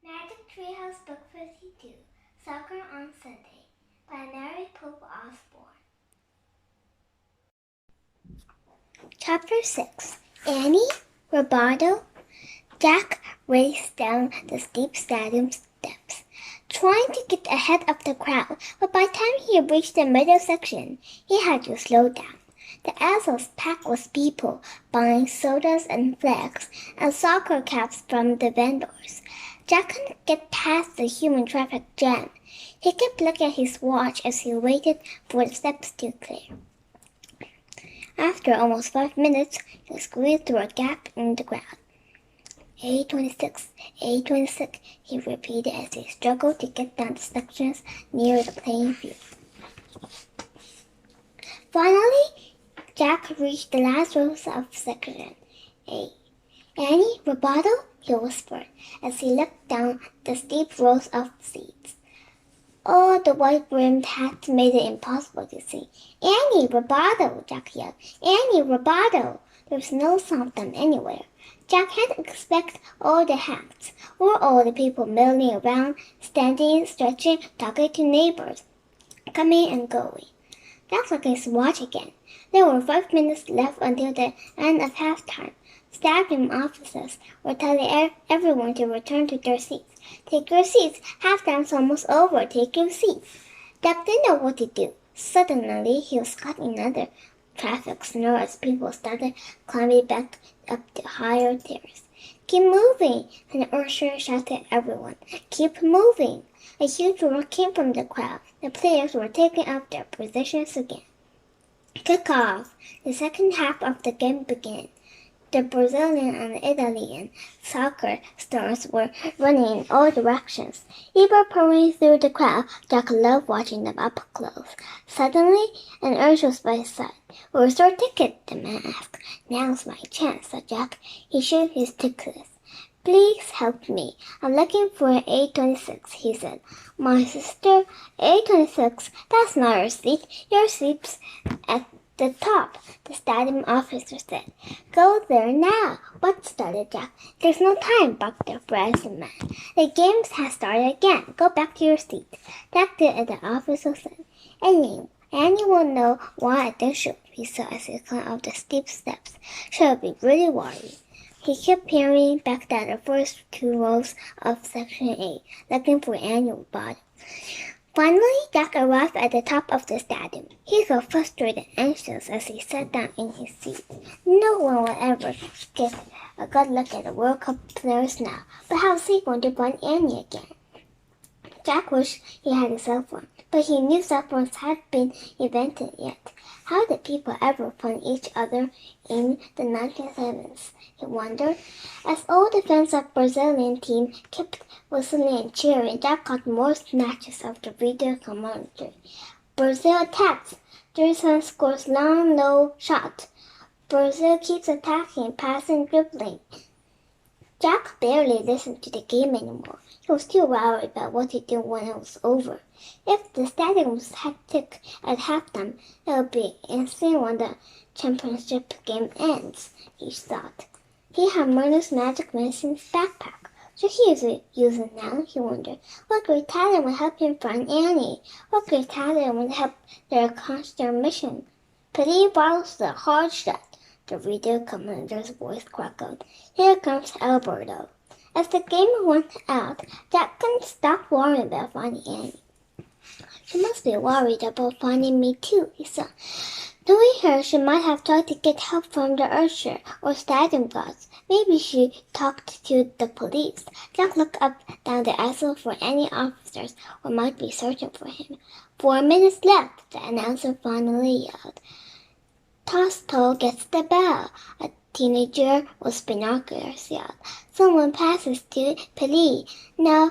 Magic Treehouse Book 52, Soccer on Sunday, by Mary Pope Osborne. Chapter 6. Annie, Roberto. Jack raced down the steep stadium steps, trying to get ahead of the crowd, but by the time he reached the middle section, he had to slow down. The aisle was packed with people buying sodas and flags and soccer caps from the vendors. Jack couldn't get past the human traffic jam. He kept looking at his watch as he waited for the steps to clear. After almost 5 minutes, he squeezed through a gap in the crowd. 826, 826, he repeated as he struggled to get down the sections near the playing field. Finally, Jack reached the last rows of section 8. Annie, Roberto, he whispered as he looked down the steep rows of seats. Oh, the white-rimmed hats made it impossible to see. Annie, Roberto, Jack yelled. Annie, Roberto. There was no sign of them anywhere. Jack hadn't expected all the hats, or all the people milling around, standing, stretching, talking to neighbors, coming and going. Jack looked at his watch again. There were 5 minutes left until the end of halftime. Stadium officers were telling everyone to return to their seats. Take your seats. Halftime's almost over. Take your seats. Jack didn't know what to do. Suddenly, he was caught in another traffic snare as people started climbing back up the higher tiers. Keep moving, an usher shouted at everyone. Keep moving. A huge roar came from the crowd. The players were taking up their positions again. Kick off. The second half of the game began. The Brazilian and Italian soccer stars were running in all directions. Eager pouring through the crowd, Jack loved watching them up close. Suddenly, an urchin was by his side. Where's your ticket? The man asked. Now's my chance, said Jack. He showed his ticket. Please help me. I'm looking for 826, he said. My sister, 826, that's not your seat. Your seat's at the top, the stadium officer said. Go there now. What? Started Jack. There's no time, barked the brazen man. The game has started again. Go back to your seat. Jack did as the officer said. Annie will know why I did shoot, he said as he climbed up the steep steps. She'll be really worried. He kept peering back at the first 2 rows of section 8, looking for Annie's body. Finally, Jack arrived at the top of the stadium. He felt frustrated and anxious as he sat down in his seat. No one will ever get a good look at the World Cup players now, but how is he going to find Annie again? Jack wished he had a cell phone, but he knew cell phones hadn't been invented yet. How did people ever find each other in the 1970s? He wondered. As all the fans of the Brazilian team kept whistling and cheering, Jack got more snatches of the video commentary. Brazil attacks. Jason scores long, low shot. Brazil keeps attacking, passing, dribbling. Jack barely listened to the game anymore. He was too worried about what to do when it was over. If the stadium was hectic at halftime, it would be insane when the championship game ends, he thought. He had Myrna's magic medicine's backpack. Should he use it now? He wondered. What great talent would help him find Annie? What great talent would help them accomplish their mission? Petey bottles the hard shut. The radio commander's voice crackled. Here comes Alberto. As the game went out, Jack couldn't stop worrying about finding Annie. She must be worried about finding me too, he thought. Knowing her, she might have tried to get help from the usher or stadium guards. Maybe she talked to the police. Jack looked up down the aisle for any officers who might be searching for him. 4 minutes left, the announcer finally yelled. Tosto gets the bell. A teenager with binoculars yelled. Someone passes to Pelé. Now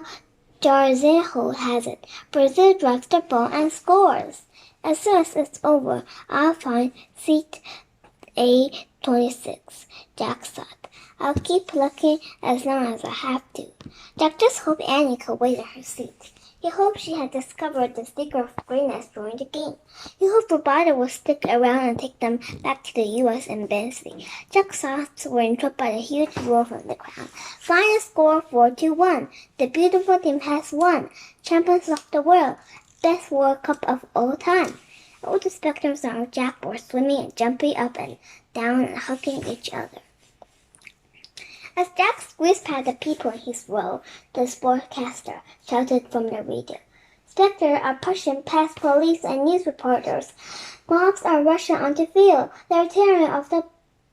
Jorginho has it. Brazil drives the ball and scores. As soon as it's over, I'll find seat A26, Jack thought. I'll keep looking as long as I have to. Jack just hoped Annie could wait in her seat. He hoped she had discovered the secret of greatness during the game. He hoped Roboto would stick around and take them back to the U.S. Embassy. Jack's thoughts were interrupted by a huge roar from the crowd. Final score 4-1. The beautiful team has won. Champions of the world. Best World Cup of all time. All the spectators around Jack were swimming and jumping up and down and hugging each other. As Jack squeezed past the people in his row, the sportscaster shouted from the radio. Spectators are pushing past police and news reporters. Mobs are rushing onto the field. They're tearing off the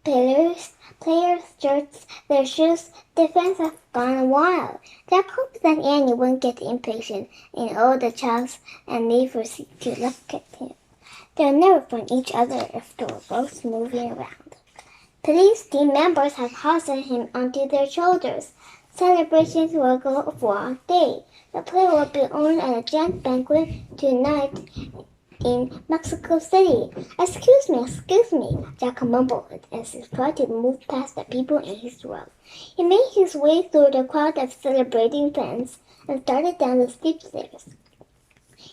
players' shirts, their shoes. The fans have gone wild. Jack hoped that Annie wouldn't get impatient in all the shouts and leave her seat to look at him. They'll never find each other if they were both moving around. Police team members have hoisted him onto their shoulders. Celebrations will go for a day. The play will be on at a giant banquet tonight in Mexico City. Excuse me, Jack mumbled as he tried to move past the people in his row. He made his way through the crowd of celebrating fans and started down the steep stairs.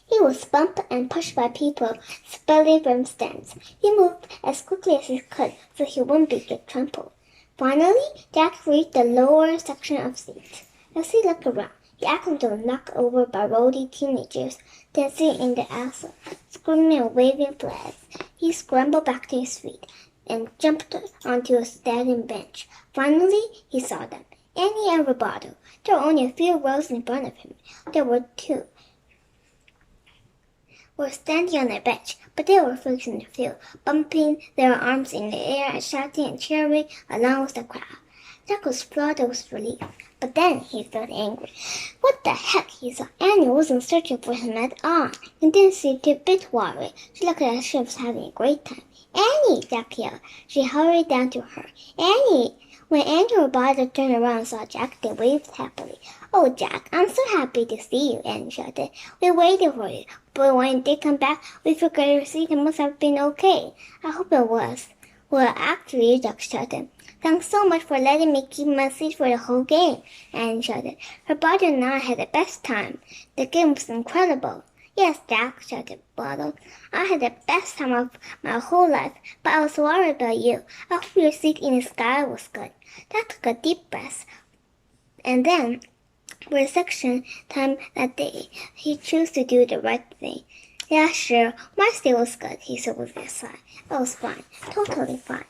He was bumped and pushed by people spilling from stands. He moved as quickly as he could so he wouldn't get trampled. Finally, Jack reached the lower section of seats. As he looked around, he accidentally knocked over by rowdy teenagers dancing in the aisle, screaming and waving flags. He scrambled back to his feet and jumped onto a standing bench. Finally, he saw them, Annie and Roboto. There were only a few rows in front of him. There were two. Were standing on their bench, but they were facing the field, bumping their arms in the air and shouting and cheering along with the crowd. Jack was flooded with relief, but then he felt angry. What the heck, he thought. Annie wasn't searching for him at all. He didn't seem a bit worried. She looked as if she was having a great time. Annie, Jack yelled. She hurried down to her. Annie! When Annie and Roboto turned around and saw Jack, they waved happily. Oh, Jack, I'm so happy to see you, Annie shouted. We waited for you, but when you did come back, we forgot your seat. It must have been okay. I hope it was. Well, actually, Jack shouted. Thanks so much for letting me keep my seat for the whole game, Annie shouted. Roboto and I had the best time. The game was incredible. Yes, Jack, shouted Roboto. I had the best time of my whole life, but I was worried about you. I hope your seat in the sky was good. Jack took a deep breath, and then, for the second time that day, he chose to do the right thing. Yeah, sure, my stay was good, he said with a sigh. It was fine, totally fine.